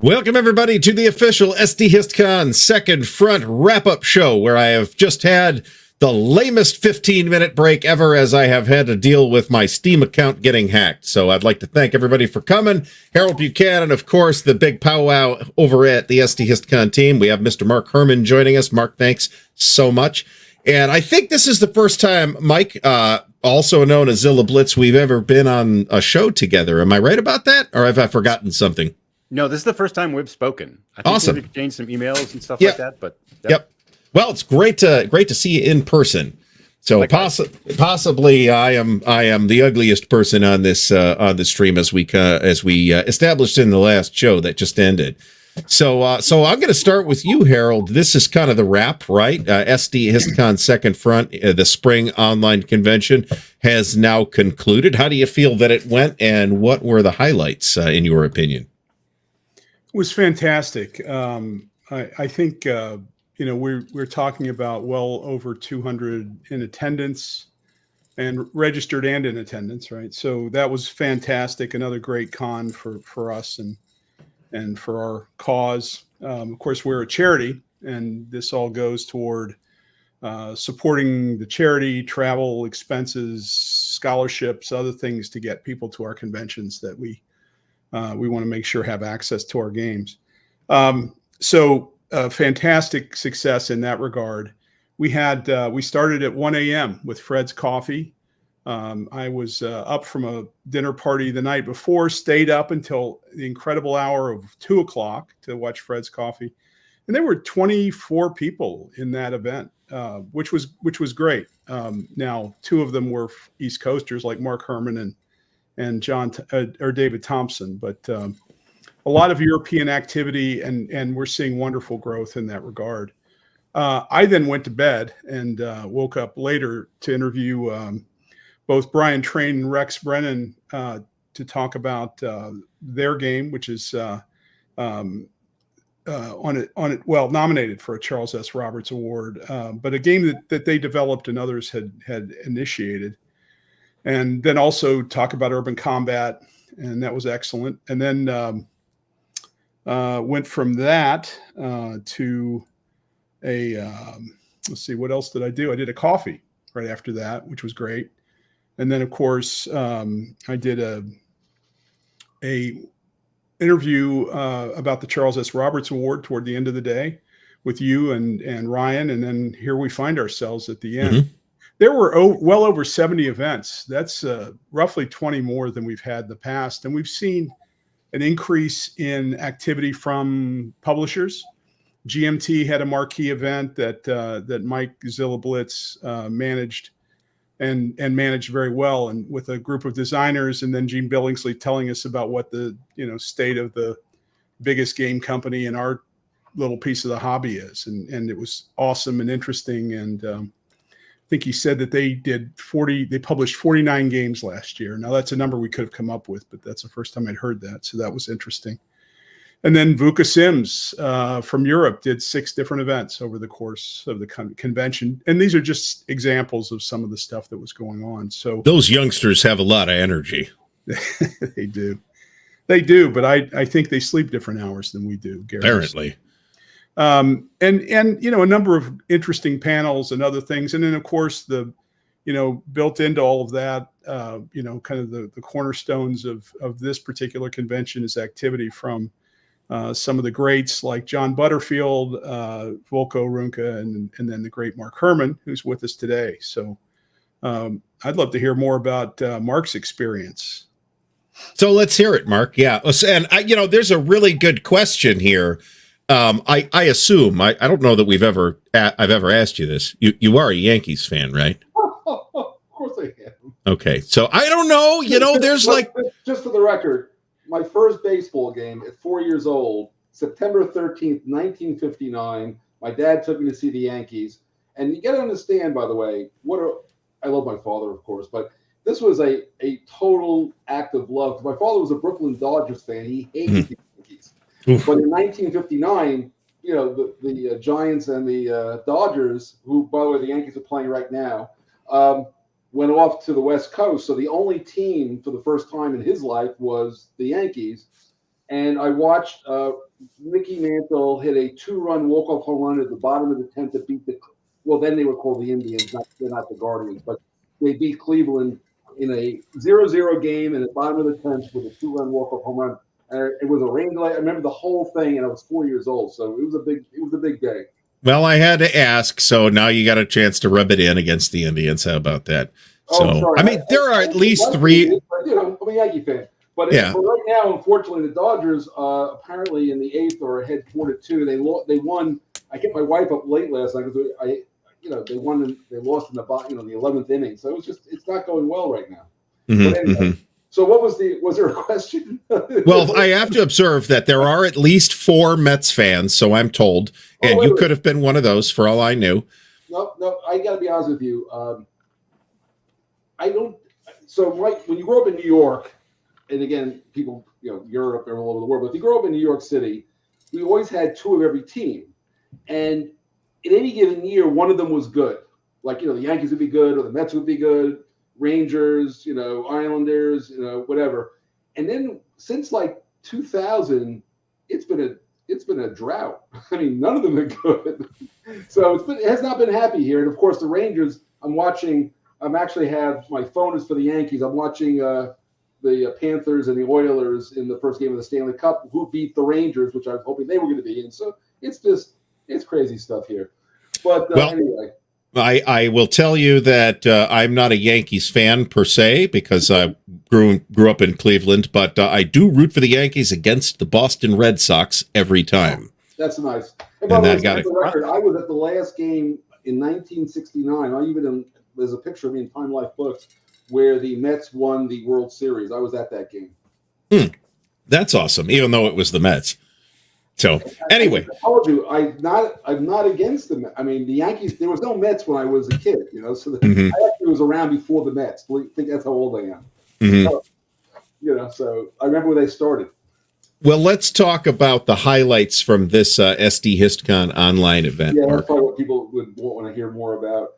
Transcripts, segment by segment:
Welcome, everybody, to the official SDHist Second Front wrap-up show, where I have just had the lamest 15-minute break ever, as I have had to deal with my Steam account getting hacked. So I'd like to thank everybody for coming. Harold Buchanan, of course, the big powwow over at the SDHist team. We have Mr. Mark Herman joining us. Mark, thanks so much. And I think this is the first time, Mike, also known as Zilla Blitz, we've ever been on a show together. Am I right about that? Or have I forgotten something? No, this is the first time we've spoken. I think awesome. We've exchanged some emails and stuff like that. But yep. Well, it's great to see you in person. So possibly I am the ugliest person on this stream, as we established in the last show that just ended. So I'm going to start with you, Harold. This is kind of the wrap, right? SDHist Second Front, the spring online convention, has now concluded. How do you feel that it went, and what were the highlights in your opinion? It was fantastic. I think we're talking about well over 200 in attendance, and registered and in attendance, right? So that was fantastic. Another great con for us and for our cause. Of course, we're a charity, and this all goes toward supporting the charity, travel expenses, scholarships, other things to get people to our conventions that we want to make sure have access to our games. So fantastic success in that regard. We started at 1 a.m. with Fred's Coffee. I was up from a dinner party the night before, stayed up until the incredible hour of 2 o'clock to watch Fred's Coffee. And there were 24 people in that event, which was great. Now, two of them were East Coasters like Mark Herman and David Thompson, but a lot of European activity, and we're seeing wonderful growth in that regard. I then went to bed and woke up later to interview both Brian Train and Rex Brennan to talk about their game, which is nominated for a Charles S. Roberts Award, but a game that they developed and others had initiated. And then also talk about urban combat, and that was excellent. And then went from that to let's see, what else did I do? I did a coffee right after that, which was great. And then, of course, I did a interview about the Charles S. Roberts Award toward the end of the day with you and Ryan. And then here we find ourselves at the end. Mm-hmm. There were well over 70 events. That's roughly 20 more than we've had in the past. And we've seen an increase in activity from publishers. GMT had a marquee event that Mike Zilla Blitz managed and managed very well, and with a group of designers, and then Gene Billingsley telling us about what the state of the biggest game company in our little piece of the hobby is. And it was awesome and interesting. And I think he said that they published 49 games last year. Now that's a number we could have come up with, but that's the first time I'd heard that. So that was interesting. And then Vuka Sims from Europe did 6 different events over the course of the convention. And these are just examples of some of the stuff that was going on. So those youngsters have a lot of energy. They do. But I think they sleep different hours than we do, Gary. Apparently. And a number of interesting panels and other things. And then, of course, built into all of that, kind of the cornerstones of this particular convention is activity from some of the greats like John Butterfield, Volko Runke, and then the great Mark Herman, who's with us today. So I'd love to hear more about Mark's experience. So let's hear it, Mark. Yeah. And there's a really good question here. I assume, I don't know that I've ever asked you this. You are a Yankees fan, right? Of course I am. Okay. So I don't know, there's just for the record, my first baseball game at 4 years old, September 13th, 1959, my dad took me to see the Yankees. And you got to understand, by the way, I love my father, of course, but this was a total act of love. My father was a Brooklyn Dodgers fan. He hated the Yankees. But in 1959, the Giants and the Dodgers, who, by the way, the Yankees are playing right now, went off to the West Coast. So the only team for the first time in his life was the Yankees. and I watched Mickey Mantle hit a 2-run walk-off home run at the bottom of the 10th to beat then they were called the Indians, they're not the Guardians, but they beat Cleveland in a 0-0 game in the bottom of the 10th with a 2-run walk-off home run. It was a rain delay. I remember the whole thing, and I was 4 years old, so it was a big day. Well, I had to ask, so now you got a chance to rub it in against the Indians. How about that? So, I mean, there are at least three. I'm a Yankee fan, but right now, unfortunately, the Dodgers apparently in the 8th are ahead 4-2. They won. I kept my wife up late last night because they won. They lost in the 11th inning. So it's not going well right now. Mm-hmm, but anyway, So was there a question? Well, I have to observe that there are at least 4 Mets fans, so I'm told, and you could have been one of those for all I knew. No, I got to be honest with you. I don't. So when you grow up in New York, and again, people, Europe and all over the world, but if you grow up in New York City, we always had 2 of every team, and in any given year, one of them was good. Like the Yankees would be good, or the Mets would be good. Rangers, Islanders, whatever. And then since like 2000, it's been a drought. I mean, none of them are good. So it has not been happy here. And of course, the Rangers. My phone is for the Yankees. I'm watching the Panthers and the Oilers in the first game of the Stanley Cup, who beat the Rangers, which I was hoping they were going to be in. So it's crazy stuff here. But anyway. I will tell you that I'm not a Yankees fan per se because I grew up in Cleveland, but I do root for the Yankees against the Boston Red Sox every time. That's nice. And by the way, for the record, I was at the last game in 1969. There's a picture of me in Time Life books where the Mets won the World Series. I was at that game. That's awesome, even though it was the Mets. So anyway, I told you I'm not against them. I mean, the Yankees. There was no Mets when I was a kid, So I actually was around before the Mets. I think that's how old I am. Mm-hmm. So I remember when they started. Well, let's talk about the highlights from this SDHistCon online event. Yeah, that's probably what people would want to hear more about.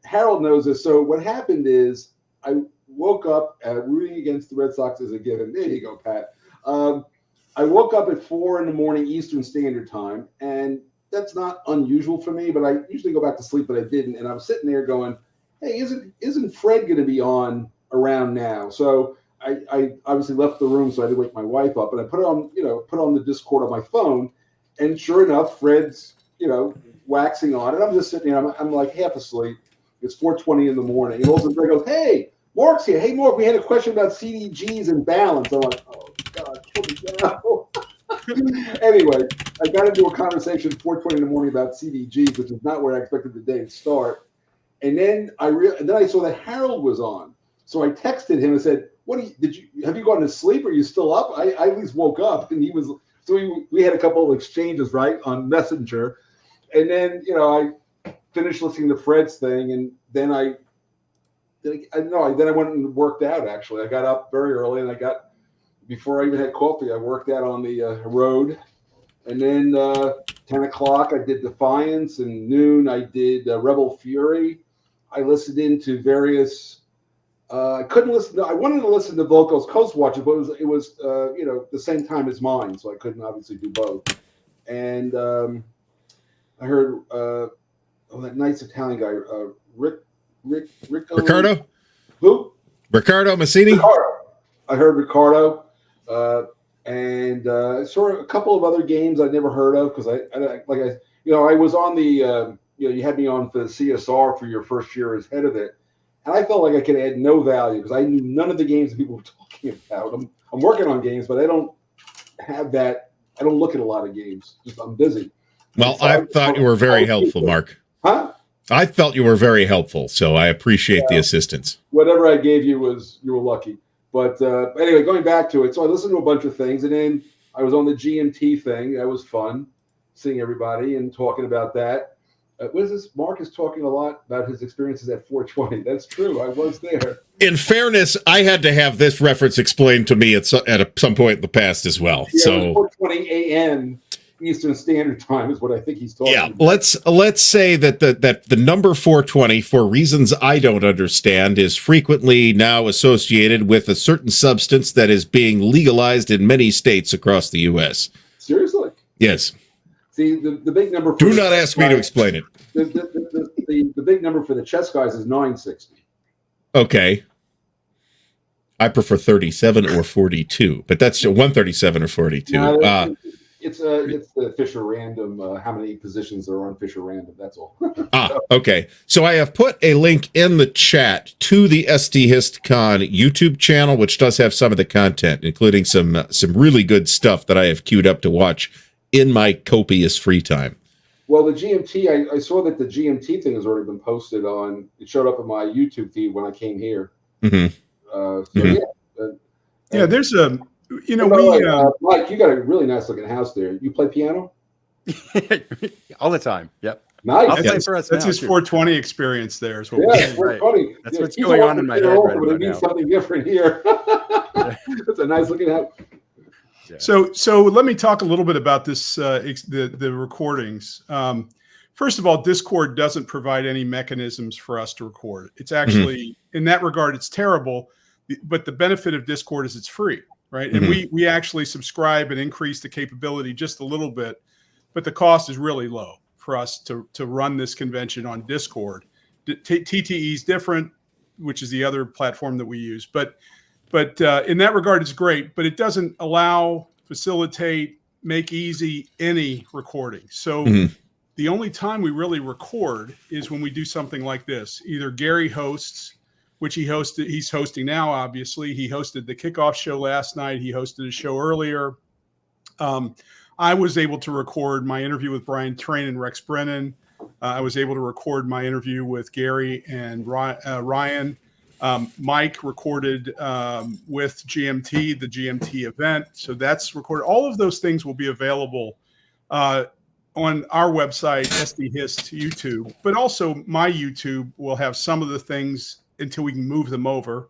Harold knows this. So what happened is I woke up rooting against the Red Sox as a given. There you go, Pat. I woke up at 4 a.m. Eastern Standard Time, and that's not unusual for me, but I usually go back to sleep, but I didn't. And I was sitting there going, hey, isn't Fred going to be on around now? So I obviously left the room, so I had to wake my wife up, and I put on the Discord on my phone, and sure enough, Fred's, waxing on, and I'm just sitting there, I'm like half asleep. It's 4:20 in the morning, and all of a sudden Fred goes, hey, Mark's here. Hey, Mark, we had a question about CDGs and balance. I'm like, oh, God, kill me now. Anyway, I got into a conversation at 4:20 in the morning about CDGs, which is not where I expected the day to start. And then I saw that Harold was on. So I texted him and said, have you gone to sleep? Are you still up? I at least woke up, and we had a couple of exchanges, right, on Messenger. And then, I finished listening to Fred's thing, and then I went and worked out, actually. I got up very early, and before I even had coffee, I worked out on the road. And then 10 o'clock, I did Defiance, and noon, I did Rebel Fury. I listened into various, I wanted to listen to Volko's Coast Watcher, but it was the same time as mine, so I couldn't obviously do both. And I heard, that nice Italian guy, Ricardo? Who? Ricardo Massini? Ricardo. I heard Ricardo. And sort of a couple of other games I'd never heard of because I was on the, you had me on for the CSR for your first year as head of it. And I felt like I could add no value because I knew none of the games that people were talking about. I'm working on games, but I don't have that. I don't look at a lot of games. I'm busy. Well, I thought you were very helpful, Mark. Huh? I felt you were very helpful, so I appreciate the assistance. Whatever I gave you you were lucky. But anyway, going back to it, so I listened to a bunch of things, and then I was on the GMT thing. That was fun, seeing everybody and talking about that. What is this? Mark is talking a lot about his experiences at 420. That's true. I was there. In fairness, I had to have this reference explained to me at some point in the past as well. Yeah, so it was 4:20 a.m. Eastern Standard Time is what I think he's talking about. Let's say that the number 420, for reasons I don't understand, is frequently now associated with a certain substance that is being legalized in many states across the U.S. Seriously? Yes. See, the big number. Do not ask me to explain it. The big number for the chess guys is 960. Okay. I prefer 37 or 42, but that's 137 or 42. No, it's the Fisher Random. How many positions there are on Fisher Random? That's all. Okay. So I have put a link in the chat to the SDHist Con YouTube channel, which does have some of the content, including some really good stuff that I have queued up to watch in my copious free time. Well, the GMT, I saw that the GMT thing has already been posted on. It showed up in my YouTube feed when I came here. Mm-hmm. Yeah, there's a. Mike, you got a really nice looking house there. You play piano? All the time. Yep. Nice. I'll play for us. That's his 420 experience there. Is what 420. That's what's going on in my head right It means something different here. It's a nice looking house. Yeah. So let me talk a little bit about this, the recordings. First of all, Discord doesn't provide any mechanisms for us to record. It's actually, in that regard, it's terrible. But the benefit of Discord is it's free, right? And we actually subscribe and increase the capability just a little bit, but the cost is really low for us to run this convention on Discord. TTE is different, which is the other platform that we use. But in that regard, it's great, but it doesn't facilitate, make easy any recording. So the only time we really record is when we do something like this. Either Gary hosts, which he's hosting now, obviously. He hosted the kickoff show last night. He hosted a show earlier. I was able to record my interview with Brian Train and Rex Brennan. I was able to record my interview with Gary and Ryan. Mike recorded with GMT, the GMT event. So that's recorded. All of those things will be available on our website, SDHist YouTube, but also my YouTube will have some of the things until we can move them over.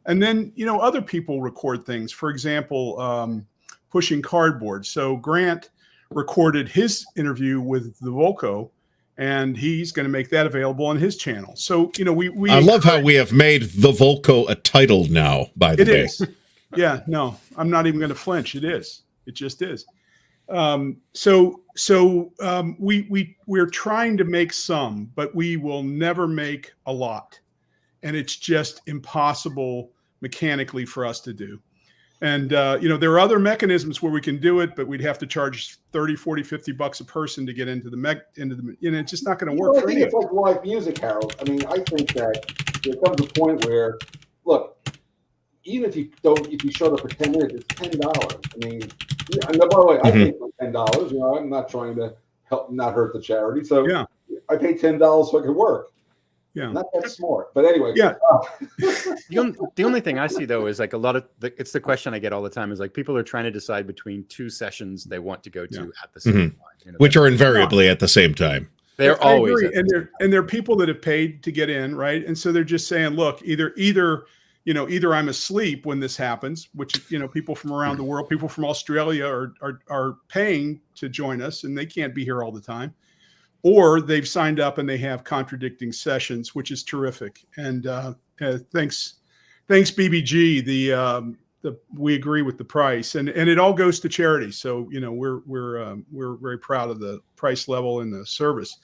And then, other people record things. For example, Pushing Cardboard. So Grant recorded his interview with the Volko, and he's going to make that available on his channel. So, I love how we have made the Volko a title now, by the way. It is. Yeah, no, I'm not even going to flinch. It is. It just is. We're trying to make some, but we will never make a lot. And it's just impossible mechanically for us to do. And, there are other mechanisms where we can do it, but we'd have to charge 30, 40, 50 bucks a person to get into it's just not going to work. I think it's like live music, Harold. I mean, I think that there comes a point where, look, even if you showed up for 10 minutes, it's $10. I mean, and by the way, I paid $10. I'm not trying to help not hurt the charity. So yeah. I paid $10 so I could work. Yeah, not that smart, but anyway. Yeah. The only thing I see though is like it's the question I get all the time is like people are trying to decide between two sessions they want to go to at the same time, which are invariably at the same time. They're always, and they're people that have paid to get in, right? And so they're just saying, look, either I'm asleep when this happens, which people from around the world, people from Australia are paying to join us, and they can't be here all the time. Or they've signed up and they have contradicting sessions, which is terrific. And thanks BBG. We agree with the price, and it all goes to charity. So we're very proud of the price level and the service.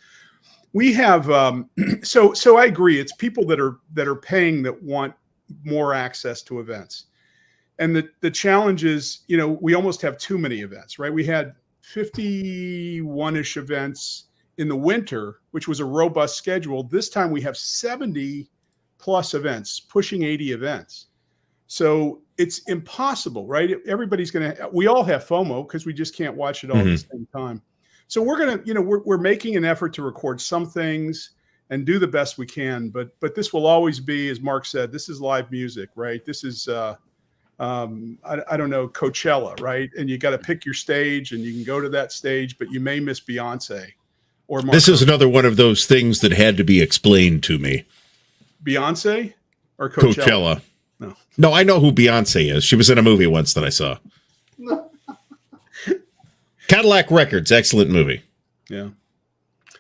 We have so I agree. It's people that are paying that want more access to events, and the challenge is we almost have too many events, right? We had 51-ish events in the winter, which was a robust schedule. This time we have 70 plus events, pushing 80 events. So it's impossible, right? We all have FOMO because we just can't watch it all at the same time. So we're making an effort to record some things and do the best we can, but this will always be, as Mark said, this is live music, right? This is, I don't know, Coachella, right? And you got to pick your stage and you can go to that stage, but you may miss Beyonce. This is another one of those things that had to be explained to me. Beyonce or Coachella? No, I know who Beyonce is. She was in a movie once that I saw. Cadillac Records, excellent movie. Yeah.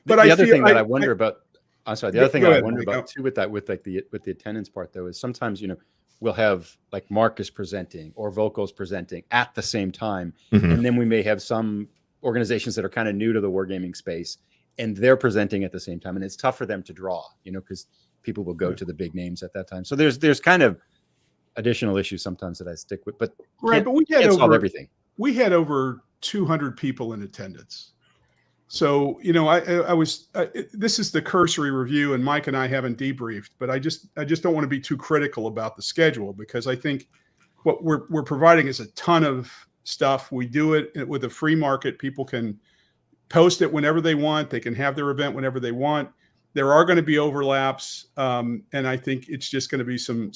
But the other thing that I wonder about, I'm sorry, the other thing I wonder Mike. about too with that, with the attendance part though, is sometimes, we'll have like Marcus presenting or Vocals presenting at the same time. Mhm. And then we may have some organizations that are kind of new to the wargaming space and they're presenting at the same time. And it's tough for them to draw, because people will go to the big names at that time. So there's kind of additional issues sometimes that I stick with, but but we can't solve everything. We had over 200 people in attendance. So, I was, this is the cursory review and Mike and I haven't debriefed, but I just don't want to be too critical about the schedule because I think what we're providing is a ton of stuff. We do it with a free market. People can post it whenever they want. They can have their event whenever they want. There are going to be overlaps. And I think it's just going to be some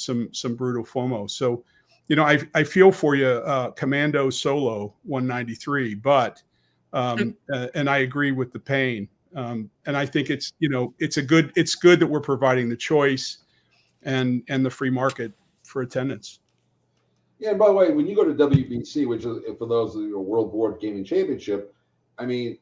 brutal FOMO. So, I feel for you, Commando Solo 193, but and I agree with the pain. And I think it's good that we're providing the choice and the free market for attendance. Yeah, and by the way, when you go to WBC, which is for those of World Board Gaming Championship, I mean,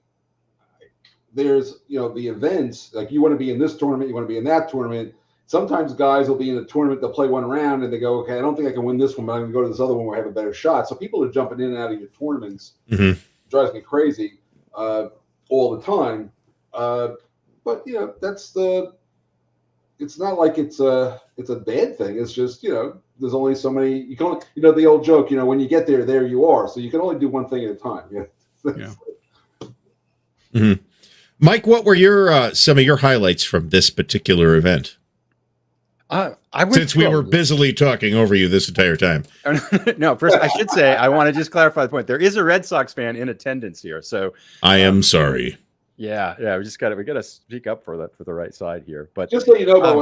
there's the events, like you want to be in this tournament, you want to be in that tournament. Sometimes guys will be in a tournament, they'll play one round and they go, okay, I don't think I can win this one, but I'm going to go to this other one where I have a better shot. So people are jumping in and out of your tournaments. Mm-hmm. Drives me crazy all the time. But it's not like it's a bad thing. It's just, there's only so many, you can only, the old joke, when you get there you are. So you can only do one thing at a time. Yeah. Mm-hmm. Mike, what were your some of your highlights from this particular event? Since we were busily talking over you this entire time. No, first I should say I want to just clarify the point. There is a Red Sox fan in attendance here, so I am sorry. Yeah, we got to speak up for the right side here. But just so you know, by the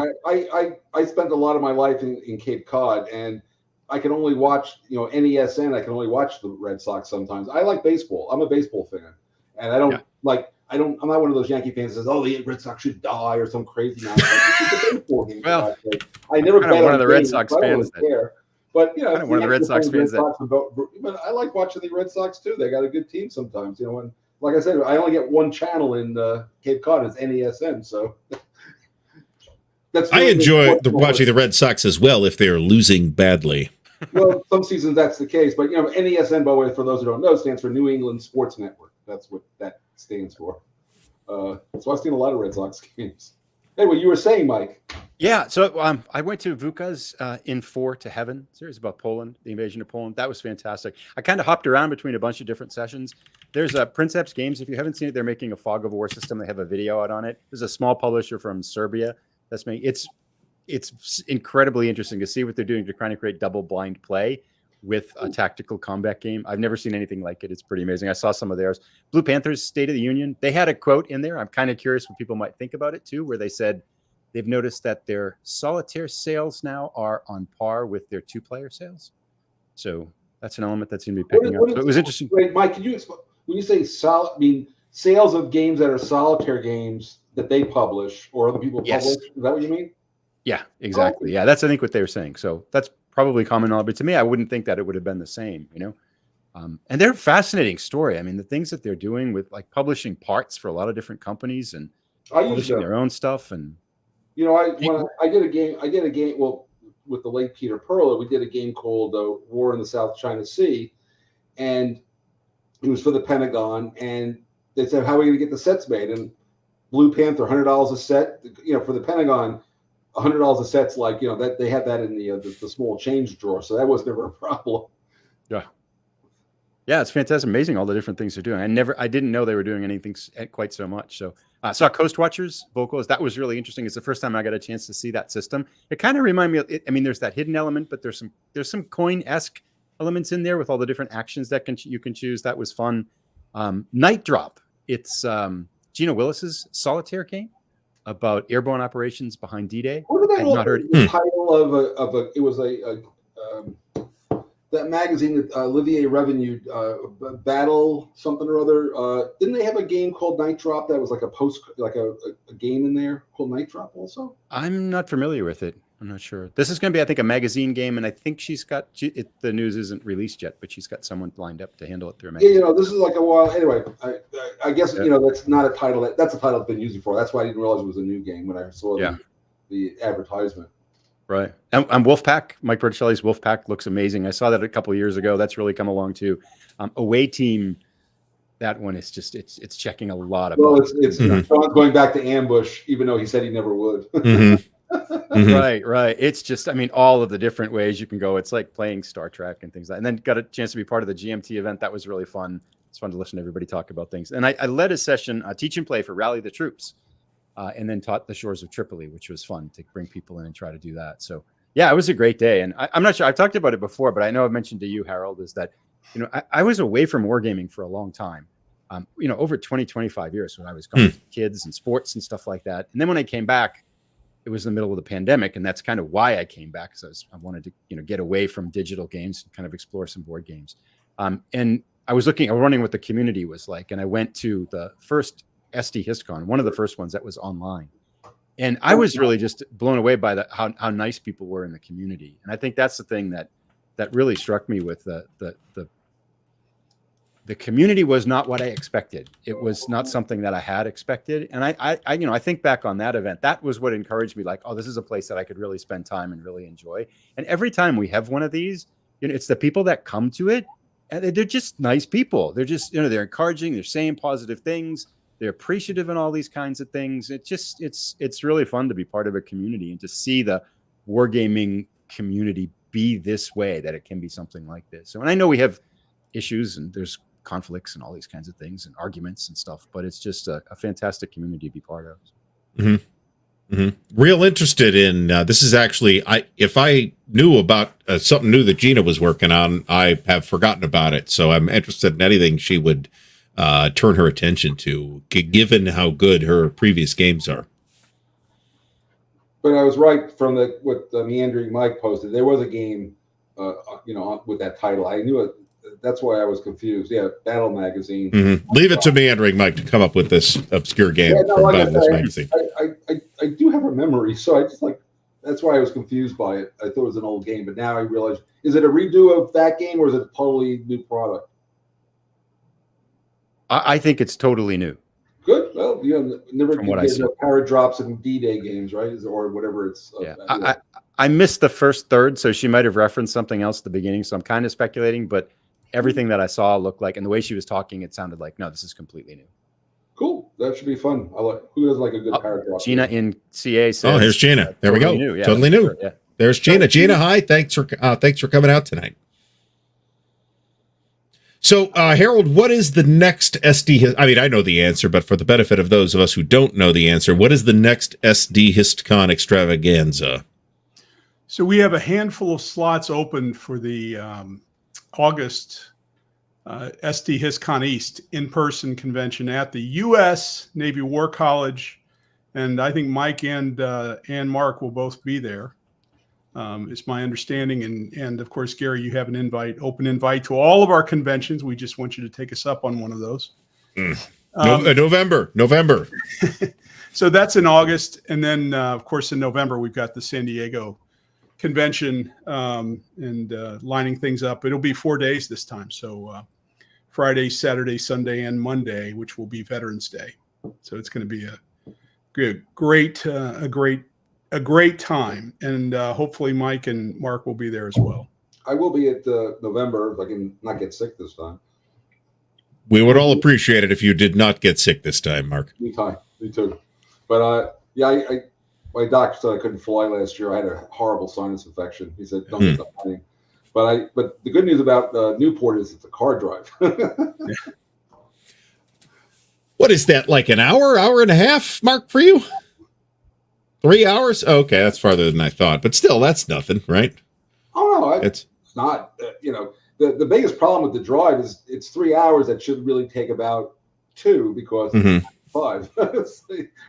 way, I spent a lot of my life in Cape Cod, and I can only watch NESN. I can only watch the Red Sox sometimes. I like baseball. I'm a baseball fan, and I don't I'm not one of those Yankee fans that says, "Oh, the Red Sox should die" or some crazy nonsense. It's a baseball game. Well, I never bet one on of the Red Sox fans there. But one of the Red Sox fans but I like watching the Red Sox too. They got a good team sometimes. When, like I said, I only get one channel in Cape Cod. It's NESN. So I enjoy watching the Red Sox as well if they're losing badly. Well, some seasons that's the case, but NESN, by the way, for those who don't know, stands for New England Sports Network. That's what that stands for. So I've seen a lot of Red Sox games. Anyway, you were saying, Mike. Yeah, so I went to VUCA's In 4 to Heaven series about Poland, the invasion of Poland. That was fantastic. I kind of hopped around between a bunch of different sessions. There's Princeps Games. If you haven't seen it, they're making a Fog of War system. They have a video out on it. There's a small publisher from Serbia that's making it's incredibly interesting to see what they're doing to try to create double blind play with a tactical combat game. I've never seen anything like it. It's pretty amazing. I saw some of theirs. Blue Panthers State of the Union. They had a quote in there. I'm kind of curious what people might think about it too, where they said they've noticed that their solitaire sales now are on par with their two-player sales. So that's an element that's going to be picking up. So it was interesting. Wait, Mike, can you explain, when you say sales of games that are solitaire games that they publish or other people publish? Is that what you mean? Yeah, exactly. Yeah, that's I think what they were saying. So that's probably common knowledge, but to me, I wouldn't think that it would have been the same, And they're a fascinating story. I mean, the things that they're doing with like publishing parts for a lot of different companies and publishing their own stuff. And I did a game. Well, with the late Peter Perla, we did a game called War in the South China Sea, and it was for the Pentagon. And they said, "How are we going to get the sets made?" And Blue Panther, $100 a set. For the Pentagon, $100 a set's like that they had that in the small change drawer, so that was never a problem. Yeah, it's fantastic, amazing all the different things they're doing. I didn't know they were doing anything quite so much. So I saw Coast Watchers Vocals. That was really interesting. It's the first time I got a chance to see that system. It kind of reminded me of, there's that hidden element, but there's some coin-esque elements in there with all the different actions that you can choose. That was fun. Night Drop. It's Gina Willis's solitaire game about airborne operations behind D-Day. I had not heard the title of a. It was that magazine that Olivier reviewed, Battle something or other. Didn't they have a game called Night Drop that was like a game in there called Night Drop also? I'm not familiar with it. I'm not sure. This is going to be, I think, a magazine game, and I think the news isn't released yet, but she's got someone lined up to handle it through a magazine. Yeah, this is like a while. Anyway, I guess that's not a title. That's a title I've been using for. That's why I didn't realize it was a new game when I saw the advertisement. Right. And Wolfpack, Mike Berticelli's Wolfpack looks amazing. I saw that a couple of years ago. That's really come along too. Away Team, that one is just it's checking a lot of boxes. It's Sean's going back to Ambush, even though he said he never would. Right. It's just, I mean, all of the different ways you can go. It's like playing Star Trek and things like that. And then got a chance to be part of the GMT event. That was really fun. It's fun to listen to everybody talk about things. And I led a session, teach and play for Rally the Troops, and then taught the Shores of Tripoli, which was fun to bring people in and try to do that. So yeah, it was a great day. And I'm not sure, I've talked about it before, but I know I've mentioned to you, Harold, is that, I was away from wargaming for a long time. Over 20, 25 years when I was going to kids and sports and stuff like that. And then when I came back, it was in the middle of the pandemic, and that's kind of why I came back. Because I wanted to, get away from digital games and kind of explore some board games. And I was wondering what the community was like. And I went to the first SDHistCon, one of the first ones that was online. And I was really just blown away by how nice people were in the community. And I think that's the thing that really struck me with the community was not what I expected. It was not something that I had expected. And I think back on that event, that was what encouraged me, like, oh, this is a place that I could really spend time and really enjoy. And every time we have one of these, it's the people that come to it, and they're just nice people. They're just, they're encouraging, they're saying positive things, they're appreciative and all these kinds of things. It's really fun to be part of a community and to see the wargaming community be this way, that it can be something like this. So, and I know we have issues and there's conflicts and all these kinds of things and arguments and stuff, but it's just a fantastic community to be part of. Real interested in this is actually, if I knew about something new that Gina was working on, I have forgotten about it. So I'm interested in anything she would turn her attention to, given how good her previous games are. But I was right from what the Meandering Mike posted. There was a game, with that title. I knew it. That's why I was confused. Yeah, Battle Magazine. Leave it to Meandering Mike to come up with this obscure game from Battle Magazine. I do have a memory, so I just that's why I was confused by it. I thought it was an old game, but now I realize, is it a redo of that game or is it a totally new product? I think it's totally new. Good. Well, never from what I see. Paradrops and D-Day games, right? Or whatever it's. I missed the first third, so she might have referenced something else at the beginning. So I'm kind of speculating, but everything that I saw looked like, and the way she was talking, it sounded like, no, this is completely new. Cool. That should be fun. Who doesn't like a good Paradrop? Gina in CA says, oh, here's Gina. There we go. New. Yeah, totally new. Sure, yeah. There's Gina. Gina, hi. Thanks for coming out tonight. So, Harold, what is the next SD? I mean, I know the answer, but for the benefit of those of us who don't know the answer, what is the next SDHistCon extravaganza? So we have a handful of slots open for the August SDHistCon East in-person convention at the U.S. Navy War College, and I think Mike and Mark will both be there. It's my understanding, and of course, Gary, you have an open invite to all of our conventions. We just want you to take us up on one of those. November. So that's in August, and then of course in November we've got the San Diego convention and lining things up. It'll be 4 days this time, so Friday, Saturday, Sunday, and Monday, which will be Veterans Day. So it's going to be a great time, and hopefully Mike and Mark will be there as well. I will be at November if I can not get sick this time. We would all appreciate it if you did not get sick this time, Mark. Me too. But my doctor said I couldn't fly last year. I had a horrible sinus infection. He said, "Don't get that money." But the good news about Newport is it's a car drive. What is that, like an hour and a half, Mark, for you? 3 hours? Okay, that's farther than I thought, but still, that's nothing, right? Oh no, it's not. The biggest problem with the drive is it's 3 hours that should really take about 2 because it's 5.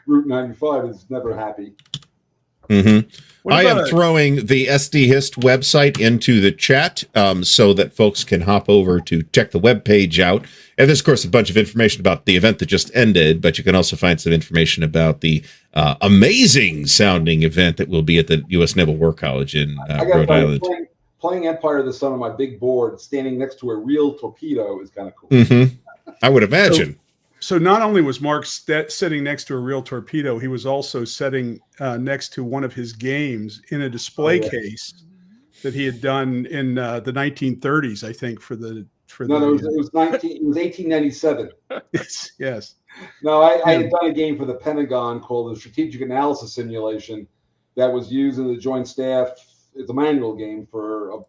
Route 95 is never happy. I am throwing the SDHist website into the chat so that folks can hop over to check the webpage out. And there's, of course, a bunch of information about the event that just ended, but you can also find some information about the amazing sounding event that will be at the U.S. Naval War College in Rhode Island. Playing Empire of the Sun on my big board, standing next to a real torpedo is kind of cool. Mm-hmm. I would imagine. So not only was Mark sitting next to a real torpedo, he was also sitting next to one of his games in a display case that he had done in the 1930s, I think, it was 1897. Yes. No, I had done a game for the Pentagon called the Strategic Analysis Simulation that was used in the Joint Staff. It's a manual game for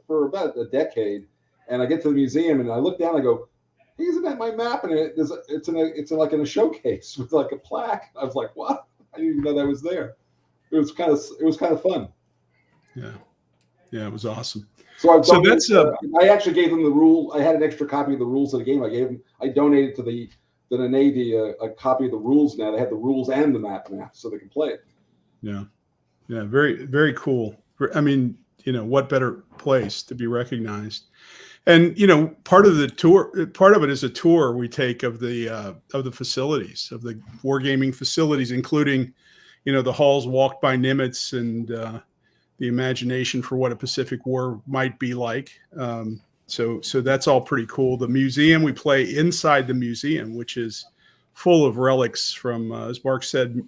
for about a decade. And I get to the museum and I look down and I go, hey, isn't that my map? And it's in a showcase with like a plaque. I was like, what? I didn't even know that was there. It was kind of fun. Yeah, it was awesome. So I actually gave them the rule. I had an extra copy of the rules of the game. I donated to the Navy a copy of the rules. Now they have the rules and the map so they can play it. Yeah, very, very cool. I mean, what better place to be recognized? And part of it is a tour we take of the facilities, of the wargaming facilities, including the halls walked by Nimitz and the imagination for what a Pacific War might be like. So that's all pretty cool. The museum, we play inside the museum, which is full of relics from, as Mark said,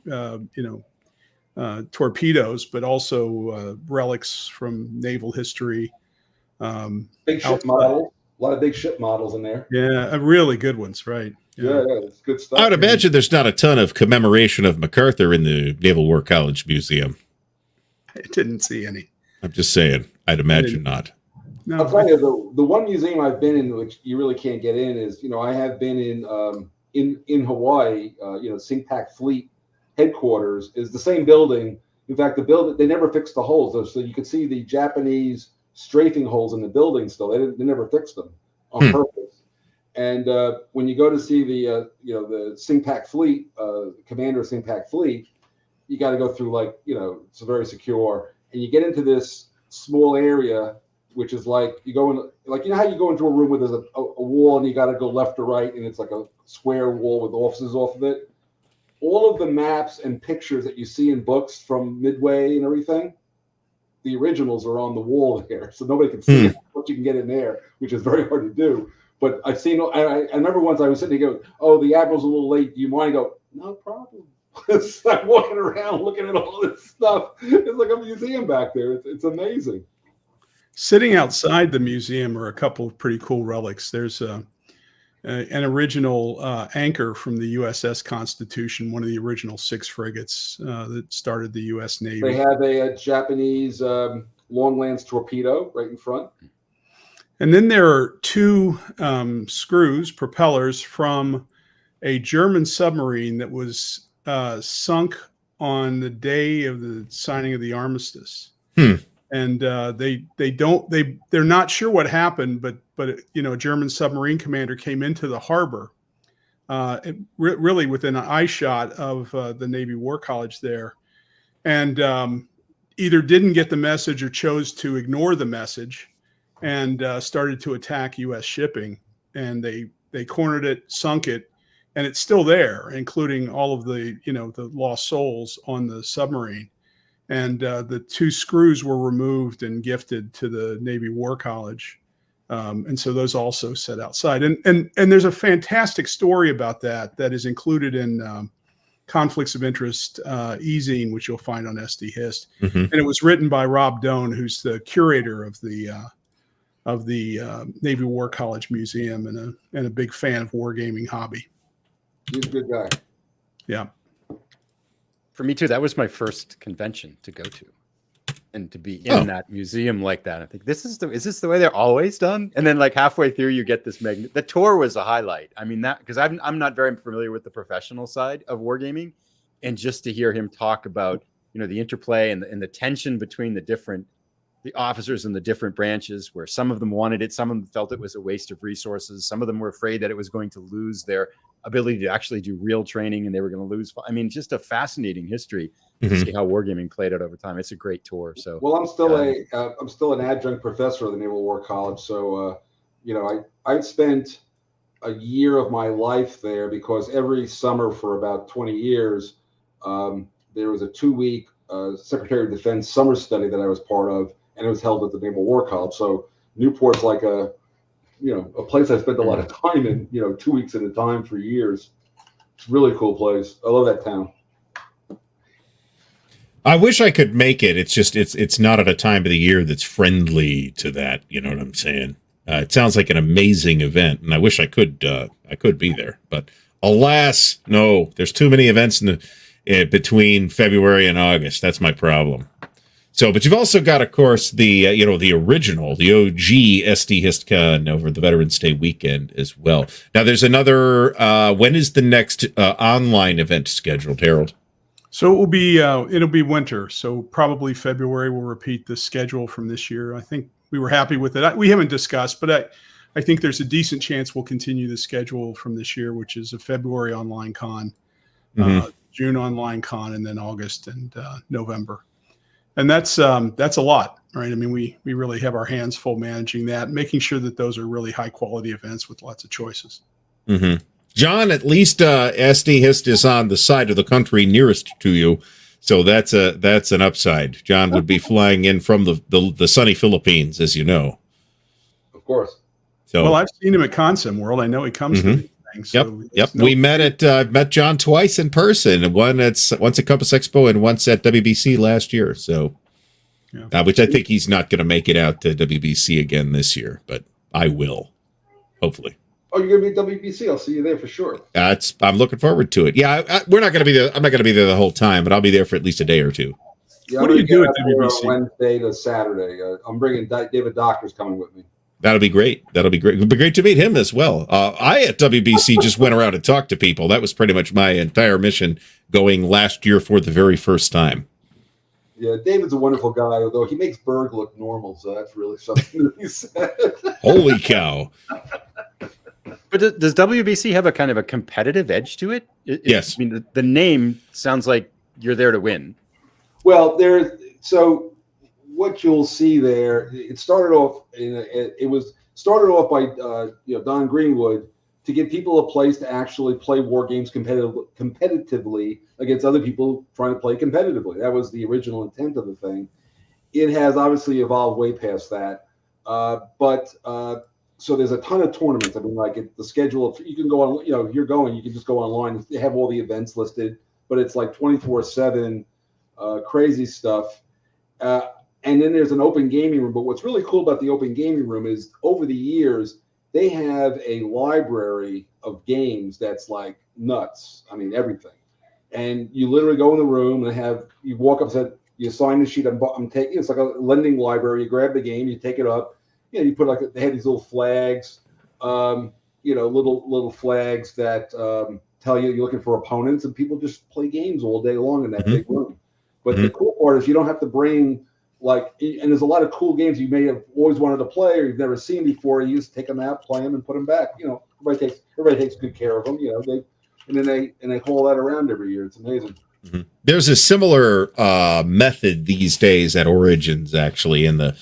torpedoes, but also relics from naval history. Big ship model, a lot of big ship models in there. Yeah, really good ones, right? Yeah, it's good stuff. I would imagine there's not a ton of commemoration of MacArthur in the Naval War College Museum. I didn't see any. I'm just saying. I'd imagine not. No, I'll tell you, the one museum I've been in, which you really can't get in, is I have been in Hawaii. SingPac Fleet headquarters is the same building. In fact, the building, they never fixed the holes, so you could see the Japanese strafing holes in the building still. They never fixed them on purpose. And when you go to see the SingPac Fleet, commander of SingPac Fleet, you got to go through it's very secure, and you get into this small area, which is like you go in, how you go into a room where there's a wall and you got to go left or right, and it's like a square wall with offices off of it. All of the maps and pictures that you see in books from Midway and everything, the originals are on the wall there, so nobody can see what you can get in there, which is very hard to do. But I've seen. I remember once I was sitting there going, "Oh, the admiral's a little late. Do you mind?" I go, "No problem." I'm walking around looking at all this stuff. It's like a museum back there. It's amazing. Sitting outside the museum are a couple of pretty cool relics. There's an original anchor from the USS Constitution, one of the original 6 frigates that started the U.S. Navy. They have a Japanese long-lance torpedo right in front. And then there are 2 propellers from a German submarine that was sunk on the day of the signing of the armistice. And they're not sure what happened, but a German submarine commander came into the harbor, really within an eye shot of the Navy War College there, and either didn't get the message or chose to ignore the message, and started to attack U.S. shipping. And they cornered it, sunk it, and it's still there, including all of the the lost souls on the submarine. And the 2 screws were removed and gifted to the Navy War College. And so those also sit outside. And there's a fantastic story about that is included in Conflicts of Interest e-zine, which you'll find on SDHist. And it was written by Rob Doan, who's the curator of the Navy War College Museum and a big fan of wargaming hobby. He's a good guy. Yeah. For me too, that was my first convention to go to, and to be in that museum like that. I think is this the way they're always done? And then halfway through, you get this the tour was a highlight. I mean because I'm not very familiar with the professional side of wargaming, and just to hear him talk about the interplay and the tension between the officers in the different branches, where some of them wanted it, some of them felt it was a waste of resources, some of them were afraid that it was going to lose their ability to actually do real training and they were going to lose. I mean, just a fascinating history to see how wargaming played out over time. It's a great tour. So, well, I'm still an adjunct professor of the Naval War College. So, I spent a year of my life there because every summer for about 20 years, There was a 2-week Secretary of Defense summer study that I was part of, and it was held at the Naval War College. So Newport's like a place I spent a lot of time in, 2 weeks at a time for years. It's a really cool place. I love that town. I wish I could make it. It's just it's not at a time of the year that's friendly to that. You know what I'm saying? It sounds like an amazing event, and I wish I could be there. But alas, no. There's too many events between February and August. That's my problem. So, but you've also got, of course, the original, the OG SDHist Con over the Veterans Day weekend as well. Now, there's another. When is the next online event scheduled, Harold? So it'll be winter. So probably February will repeat the schedule from this year. I think we were happy with it. We haven't discussed, but I think there's a decent chance we'll continue the schedule from this year, which is a February online con, June online con, and then August and November. And that's a lot, right? I mean, we really have our hands full managing that, making sure that those are really high quality events with lots of choices. Mm-hmm. John, at least SDHist is on the side of the country nearest to you, so that's an upside. John would be flying in from the sunny Philippines, as you know. Of course. So, well, I've seen him at Consim World. I know he comes to these things. So yep. We met I've met John twice in person. Once at Compass Expo and once at WBC last year. So, which I think he's not going to make it out to WBC again this year, but I will, hopefully. Oh, you're going to be at WBC. I'll see you there for sure. I'm looking forward to it. Yeah, we're not going to be there. I'm not going to be there the whole time, but I'll be there for at least a day or two. Yeah, what do you do at WBC? Wednesday to Saturday. I'm bringing David Doctor's coming with me. That'll be great. It'll be great to meet him as well. I at WBC just went around and talked to people. That was pretty much my entire mission going last year for the very first time. Yeah, David's a wonderful guy, although he makes Berg look normal, so that's really something to be said. Holy cow. But does WBC have a kind of a competitive edge to it? Yes. I mean, the name sounds like you're there to win. Well, so what you'll see there, it started off by Don Greenwood to give people a place to actually play war games competitively against other people trying to play competitively. That was the original intent of the thing. It has obviously evolved way past that, so there's a ton of tournaments. I mean, like the schedule, you can go on, if you're going, you can just go online. They have all the events listed, but it's like 24/7 crazy stuff. And then there's an open gaming room. But what's really cool about the open gaming room is over the years, they have a library of games that's like nuts. I mean, everything. And you literally go in the room and you walk up and say, you sign the sheet. I'm taking, it's like a lending library. You grab the game, you take it up. You put they had these little flags, little flags that tell you you're looking for opponents, and people just play games all day long in that big room. But the cool part is you don't have to bring and there's a lot of cool games you may have always wanted to play or you've never seen before. You just take them out, play them, and put them back. Everybody takes good care of them. And then they haul that around every year. It's amazing. Mm-hmm. There's a similar method these days at Origins, actually, in the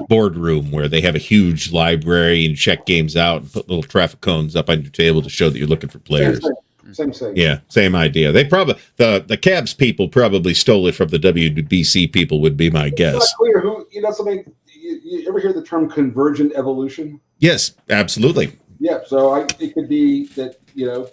boardroom, where they have a huge library and check games out and put little traffic cones up on your table to show that you're looking for players. Same. Yeah, same idea. They probably the Cavs people probably stole it from the WBC people, would be my guess. It's not clear who something. You ever hear the term convergent evolution? Yes, absolutely. Yeah, so it could be that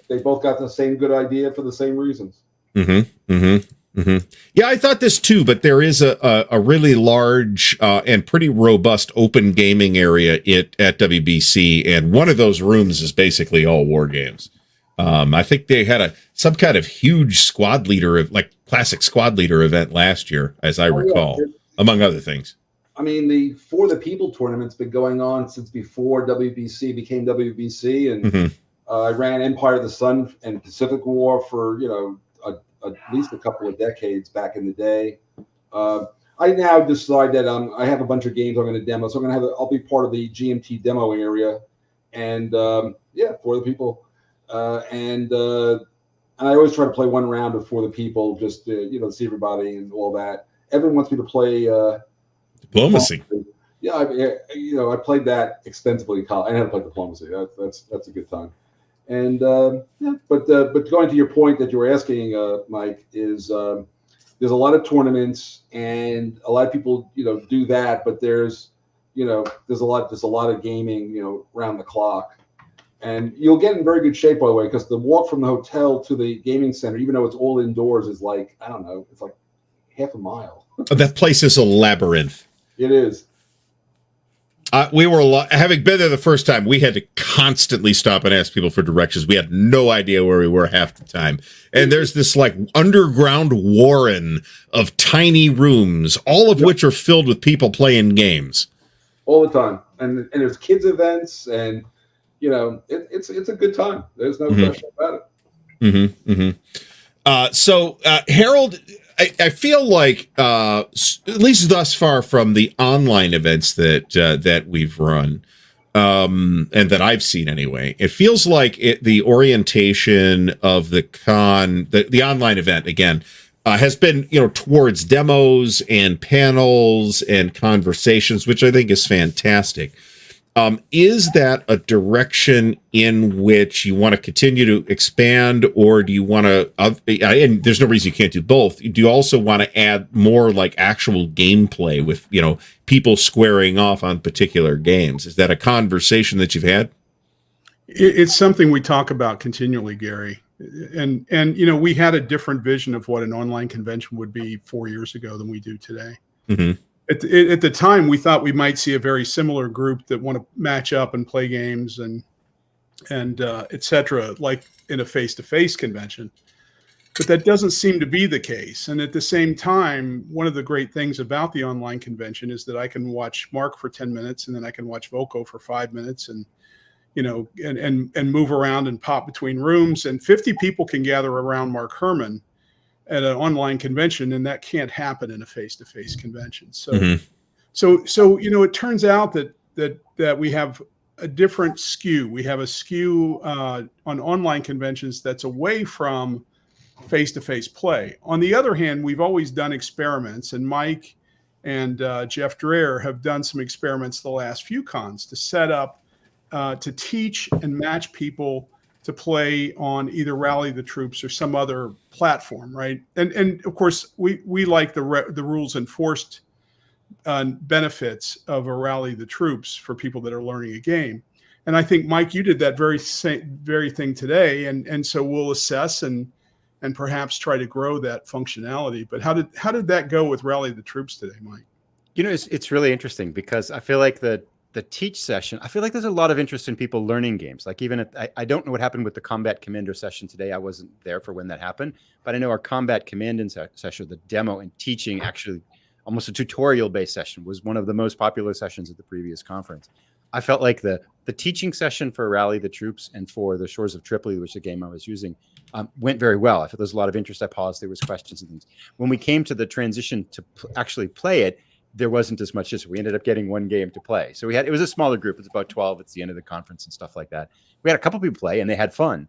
they both got the same good idea for the same reasons. Mm-hmm. Mm-hmm. Mm-hmm. Yeah, I thought this too, but there is a really large and pretty robust open gaming area at WBC, and one of those rooms is basically all war games. I think they had some kind of huge squad leader, like classic squad leader event last year, as I recall, among other things. I mean, the For the People tournament's been going on since before WBC became WBC, and I ran Empire of the Sun and Pacific War for at least a couple of decades back in the day. I now decide that I have a bunch of games I'm going to demo, so I'll be part of the GMT demo area, and For the People, and I always try to play one round of For the People just to see everybody and all that. Evan wants me to play Diplomacy. Yeah, I played that extensively in college. I had to play Diplomacy. That's a good time. And yeah, but going to your point that you were asking, Mike, is there's a lot of tournaments and a lot of people, do that, but there's a lot of gaming, around the clock. And you'll get in very good shape, by the way, because the walk from the hotel to the gaming center, even though it's all indoors, is like, I don't know, it's like half a mile. That place is a labyrinth. It is. We were having been there the first time. We had to constantly stop and ask people for directions. We had no idea where we were half the time. And there's this like underground warren of tiny rooms, all of which are filled with people playing games all the time. And there's kids events, and it's a good time. There's no question about it. So Harold, I feel like at least thus far from the online events that we've run, and that I've seen anyway, it feels like the orientation of the con, the online event again, has been towards demos and panels and conversations, which I think is fantastic. Is that a direction in which you want to continue to expand, or do you want to, and there's no reason you can't do both, do you also want to add more like actual gameplay with, people squaring off on particular games? Is that a conversation that you've had? It's something we talk about continually, Gary. And we had a different vision of what an online convention would be 4 years ago than we do today. Mm-hmm. At the time, we thought we might see a very similar group that want to match up and play games and et cetera, like in a face-to-face convention. But that doesn't seem to be the case. And at the same time, one of the great things about the online convention is that I can watch Mark for 10 minutes, and then I can watch Voco for 5 minutes, and and move around and pop between rooms. And 50 people can gather around Mark Herman at an online convention, and that can't happen in a face-to-face convention. So, so it turns out that we have a different skew. We have a skew on online conventions that's away from face-to-face play. On the other hand, we've always done experiments, and Mike and Jeff Dreher have done some experiments the last few cons to set up, to teach and match people to play on either Rally the Troops or some other platform, right? And of course, we like the rules enforced benefits of a Rally the Troops for people that are learning a game. And I think, Mike, you did that very thing today, and so we'll assess and perhaps try to grow that functionality. But how did that go with Rally the Troops today, Mike? It's really interesting because I feel like the teach session, I feel like there's a lot of interest in people learning games. Like even I don't know what happened with the Combat Commander session today. I wasn't there for when that happened, but I know our Combat Commanding session, the demo and teaching, actually almost a tutorial-based session, was one of the most popular sessions at the previous conference. I felt like the teaching session for Rally the Troops and for the Shores of Tripoli, which is the game I was using, went very well. I felt there's a lot of interest. I paused. There was questions and things. When we came to the transition to actually play it, there wasn't as much. We ended up getting one game to play. So it was a smaller group. It's about 12. It's the end of the conference and stuff like that. We had a couple people play and they had fun.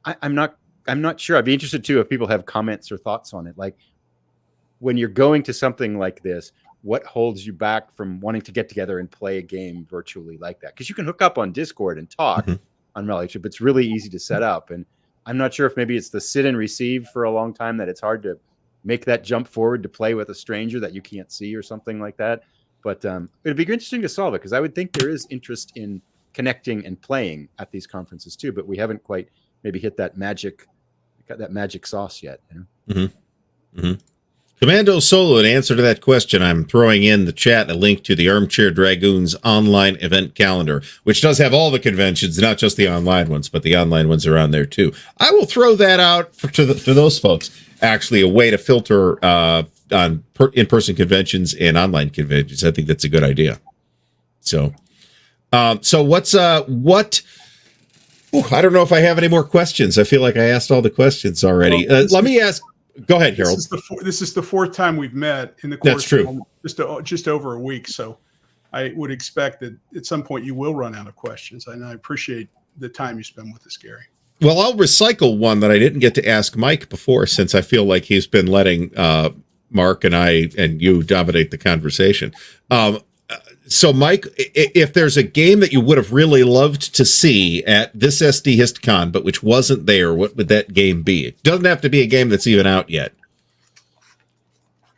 I'm not sure. I'd be interested too if people have comments or thoughts on it. Like when you're going to something like this, what holds you back from wanting to get together and play a game virtually like that? Because you can hook up on Discord and talk on Rally Trip. It's really easy to set up. And I'm not sure if maybe it's the sit and receive for a long time that it's hard to make that jump forward to play with a stranger that you can't see or something like that. But it'd be interesting to solve it, because I would think there is interest in connecting and playing at these conferences too, but we haven't quite maybe hit that magic sauce yet. Commando Solo, in answer to that question, I'm throwing in the chat a link to the Armchair Dragoons online event calendar, which does have all the conventions, not just the online ones, but the online ones are on there too. I will throw that out to those folks. Actually, a way to filter on in-person conventions and online conventions. I think that's a good idea. So what's what? Ooh, I don't know if I have any more questions. I feel like I asked all the questions already. Let me ask. Go ahead, Harold. This is the fourth time we've met in the course. That's true. Of just over a week. So I would expect that at some point you will run out of questions. And I appreciate the time you spend with us, Gary. Well, I'll recycle one that I didn't get to ask Mike before, since I feel like he's been letting Mark and I and you dominate the conversation. So, Mike, if there's a game that you would have really loved to see at this SDHist Con, but which wasn't there, what would that game be? It doesn't have to be a game that's even out yet.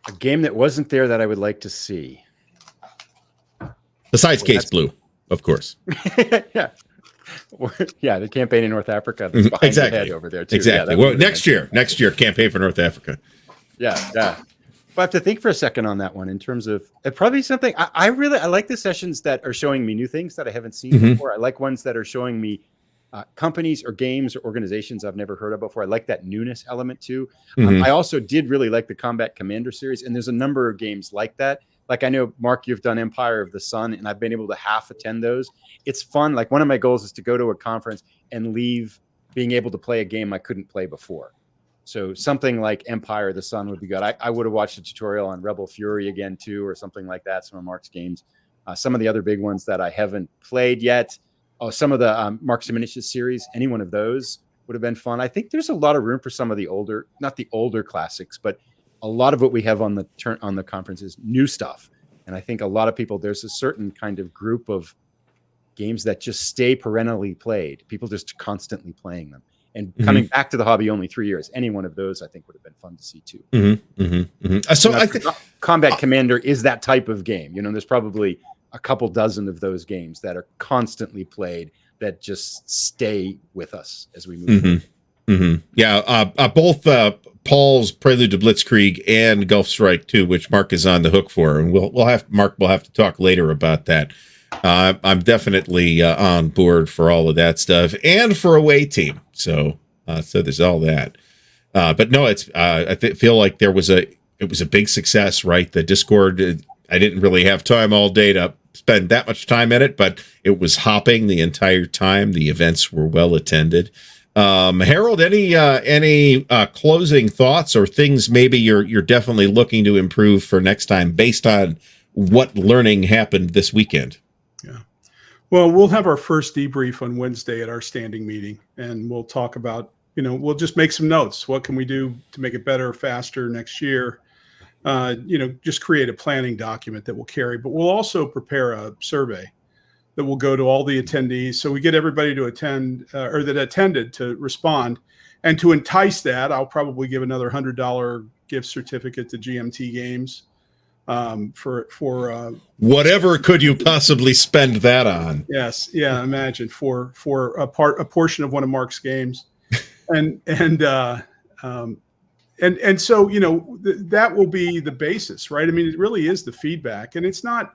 A game that wasn't there that I would like to see. Besides Case Blue, of course. Yeah. Yeah, the campaign in North Africa that's behind your head over there, too. Exactly. Yeah, well, next year, campaign for North Africa. Yeah. I have to think for a second on that one in terms of probably something I like the sessions that are showing me new things that I haven't seen before. I like ones that are showing me companies or games or organizations I've never heard of before. I like that newness element too. I also did really like the Combat Commander series, and there's a number of games like that. Like I know, Mark, you've done Empire of the Sun, and I've been able to half attend those. It's fun. Like one of my goals is to go to a conference and leave being able to play a game I couldn't play before. So something like Empire of the Sun would be good. I would have watched a tutorial on Rebel Fury again, too, or something like that, some of Mark's games. Some of the other big ones that I haven't played yet. Some of the Mark's Diminishes series, any one of those would have been fun. I think there's a lot of room for some of the older, not the older classics, but a lot of what we have on the conference is new stuff. And I think a lot of people, there's a certain kind of group of games that just stay perennially played. People just constantly playing them. And coming back to the hobby only 3 years, any one of those I think would have been fun to see too. So I think Combat Commander is that type of game. You know, there's probably a couple dozen of those games that are constantly played that just stay with us as we move forward. Yeah, both Paul's Prelude to Blitzkrieg and Gulf Strike 2, which Mark is on the hook for, and we'll have to talk later about that. I'm definitely on board for all of that stuff and for Away Team. So there's all that. But no, it's I feel like it was a big success, right? The Discord, I didn't really have time all day to spend that much time in it, but it was hopping the entire time. The events were well attended. Harold, any closing thoughts or things maybe you're definitely looking to improve for next time based on what learning happened this weekend? Yeah. Well, we'll have our first debrief on Wednesday at our standing meeting, and we'll talk about, we'll just make some notes. What can we do to make it better, faster next year? Just create a planning document that we'll carry, but we'll also prepare a survey that will go to all the attendees. So we get everybody to attend or that attended to respond. And to entice that, I'll probably give another $100 gift certificate to GMT Games. For whatever could you possibly spend that on? Yes, yeah, imagine for a portion of one of Mark's games, and so that will be the basis, right? I mean, it really is the feedback, and it's not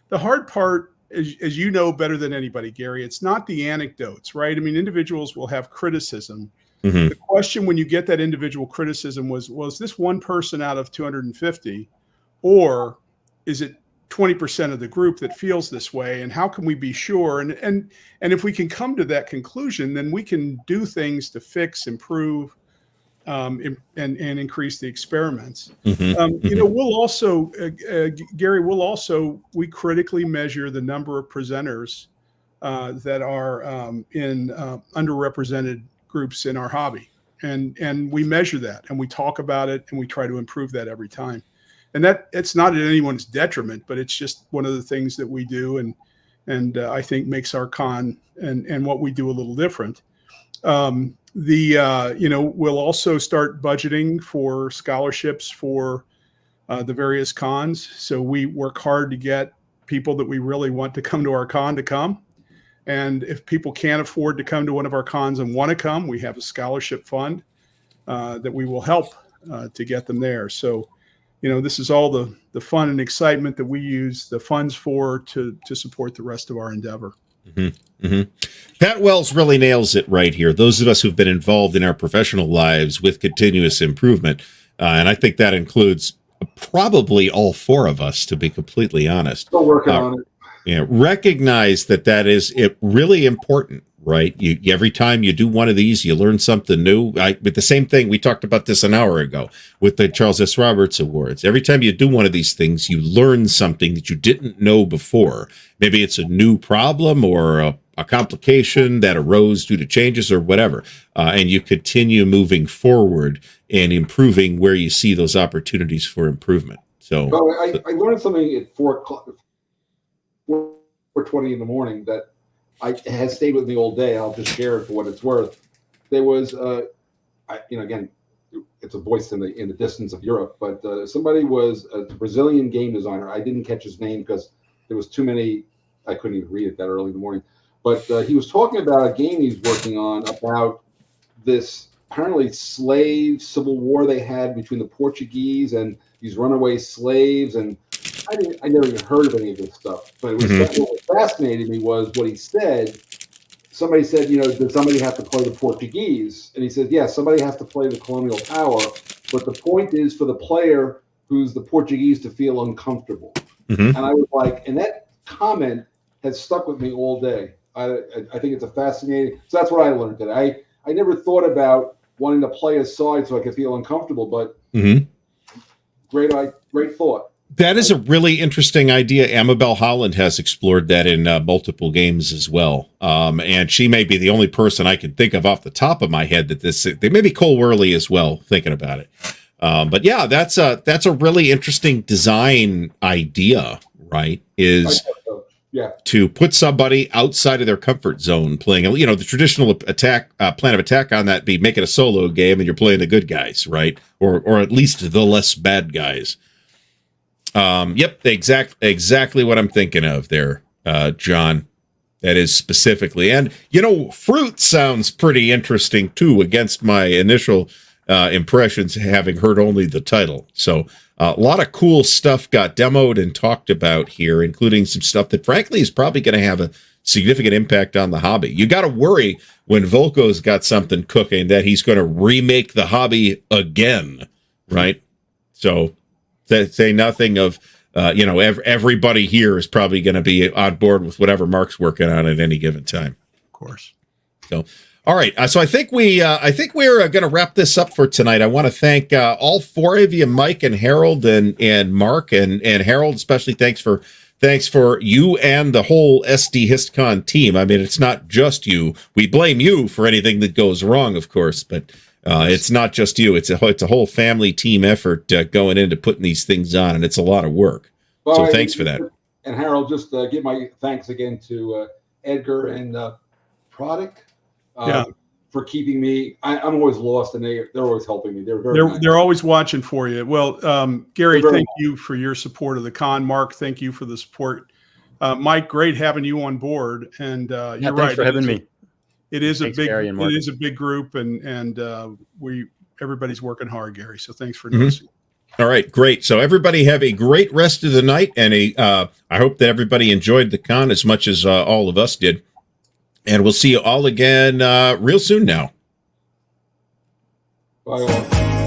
the hard part, as you know better than anybody, Gary. It's not the anecdotes, right? I mean, individuals will have criticism. The question when you get that individual criticism was this one person out of 250? Or is it 20% of the group that feels this way? And how can we be sure? And if we can come to that conclusion, then we can do things to fix, improve, and increase the experiments. We'll also, Gary, we critically measure the number of presenters that are in underrepresented groups in our hobby. And we measure that and we talk about it and we try to improve that every time. And that it's not at anyone's detriment, but it's just one of the things that we do, and I think makes our con and what we do a little different. We'll also start budgeting for scholarships for the various cons. So we work hard to get people that we really want to come to our con to come. And if people can't afford to come to one of our cons and want to come, we have a scholarship fund that we will help to get them there. So this is all the fun and excitement that we use the funds for to support the rest of our endeavor. Pat Wells really nails it right here. Those of us who've been involved in our professional lives with continuous improvement, and I think that includes probably all four of us, to be completely honest. Still working on it. Recognize that is really important. Right. Every time you do one of these, you learn something new. But the same thing, we talked about this an hour ago with the Charles S. Roberts Awards. Every time you do one of these things, you learn something that you didn't know before. Maybe it's a new problem or a complication that arose due to changes or whatever. And you continue moving forward and improving where you see those opportunities for improvement. So I learned something at 4 o'clock. 4:20 in the morning that has stayed with me all day. I'll just share it for what it's worth. There was, again, it's a voice in the distance of Europe, but somebody was a Brazilian game designer. I didn't catch his name because there was too many. I couldn't even read it that early in the morning. But he was talking about a game he's working on about this apparently slave civil war they had between the Portuguese and these runaway slaves. And I never even heard of any of this stuff. But what fascinated me was what he said. Somebody said, did somebody have to play the Portuguese? And he said, yes, somebody has to play the colonial power. But the point is for the player who's the Portuguese to feel uncomfortable. And I was like, and that comment has stuck with me all day. I think it's a fascinating. So that's what I learned today. I never thought about wanting to play a side so I could feel uncomfortable, but great thought. That is a really interesting idea. Amabel Holland has explored that in multiple games as well. And she may be the only person I can think of off the top of my head that they may be Cole Worley as well, thinking about it. But yeah, that's a really interesting design idea, right? To put somebody outside of their comfort zone playing, the traditional attack plan of attack on that be make it a solo game and you're playing the good guys, right? Or at least the less bad guys. Yep, exactly what I'm thinking of there, John. That is specifically. And, fruit sounds pretty interesting, too, against my initial impressions, having heard only the title. So a lot of cool stuff got demoed and talked about here, including some stuff that, frankly, is probably going to have a significant impact on the hobby. You got to worry when Volko's got something cooking that he's going to remake the hobby again, right? So say nothing of, everybody here is probably going to be on board with whatever Mark's working on at any given time. Of course. So, all right. So I think we're going to wrap this up for tonight. I want to thank all four of you, Mike and Harold and Mark and Harold, especially thanks for you and the whole SDHistCon team. I mean, it's not just you. We blame you for anything that goes wrong, of course, but it's not just you. It's a whole family team effort going into putting these things on, and it's a lot of work. Well, so thanks for that. And Harold, just give my thanks again to Edgar and Product for keeping me. I'm always lost, and they're always helping me. They're always watching for you. Well, Gary, thank you for your support of the con. Mark, thank you for the support. Mike, great having you on board. And you're right. Thanks for having me. It is a big group, and everybody's working hard, Gary. So thanks for noticing. All right, great. So everybody have a great rest of the night, and I hope that everybody enjoyed the con as much as all of us did. And we'll see you all again real soon now. Bye.